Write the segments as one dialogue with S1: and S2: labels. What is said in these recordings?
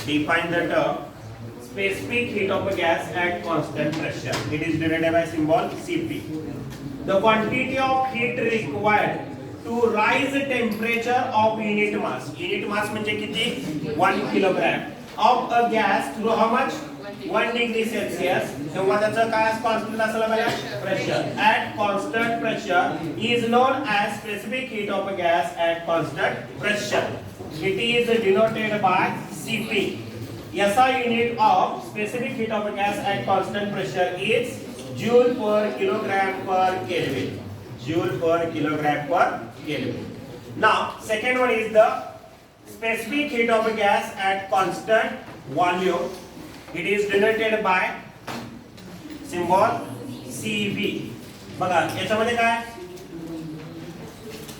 S1: Define the term specific heat of a gas at constant pressure. It is denoted by symbol Cp. The quantity of heat required to rise the temperature of unit mass. Unit mass म्हणजे किती? 1 kilogram of a gas through how much? 1 degree Celsius. तेव्हा त्याचं काय constant असायला पाहिजे? Pressure. At constant pressure is known as specific heat of a gas at constant pressure. It is denoted by Cp. SI unit of specific heat of a gas at constant pressure is joule per kilogram per Kelvin. Joule per kilogram per Kelvin. Now, second one is the specific heat of a gas at constant volume. It is denoted by symbol Cv. बघा याच्यामध्ये काय?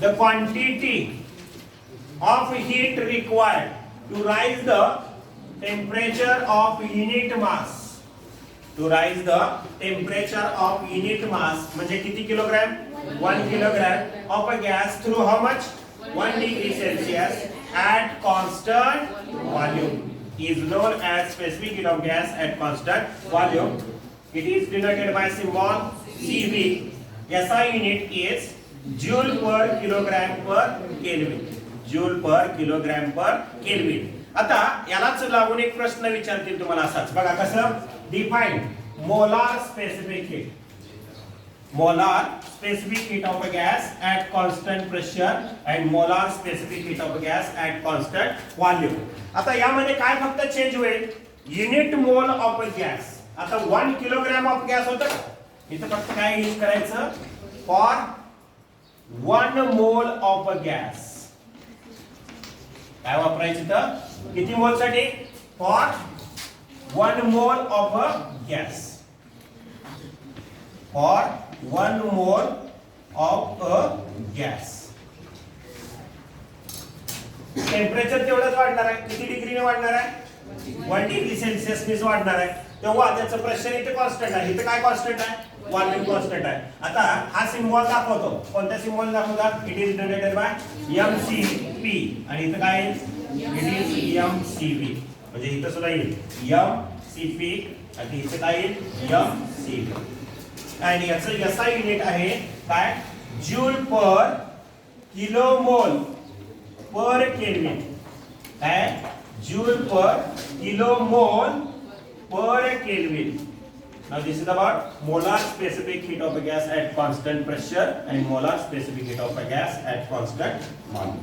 S1: The quantity of heat required to rise the temperature of unit mass. To rise the temperature of unit mass म्हणजे किती kilogram? 1 kilogram of a gas through how much? 1 degree Celsius at constant volume is known as specific heat of gas at constant volume. It is denoted by symbol Cv. SI unit is joule per kilogram per Kelvin. Joule per kilogram per Kelvin. आता यालाच लागून एक प्रश्न विचारतील तुम्हाला असाच. बघा कसं? Define molar specific heat. Molar specific heat of a gas at constant pressure and molar specific heat of a gas at constant volume. आता यामध्ये काय फक्त चेंज होईल? Unit mole of a gas. आता 1 किलोग्राम ऑफ गॅस होतं, इथं फक्त काय यूज करायचं? For 1 mole of a gas काय वापरायचं? तर किती मोल साठी? For 1 mole of a gas. For 1 mole of a gas. Temperature तेवढंच वाढणार आहे. किती डिग्रीने वाढणार आहे? 1 डिग्री सेल्सिअसनेच वाढणार आहे. तेव्हा त्याचं प्रेशर इथे कॉन्स्टंट आहे. इथे काय कॉन्स्टंट आहे? व्हॉल्यूम कॉन्स्टंट आहे. आता हा सिम्बॉल दाखवतो. कोणता सिम्बॉल दाखवतात? It is denoted by Mcp. आणि इथं काय आहे? It is Mcv. म्हणजे इथं सुद्धा येईल Mcp आणि इथे काय येईल? Mcv. आणि याचं SI युनिट आहे काय? Joule per kilomole per kelvin. काय? Joule per kilomole per Kelvin. Now this is about molar specific heat of a gas at constant pressure and molar specific heat of a gas at constant volume.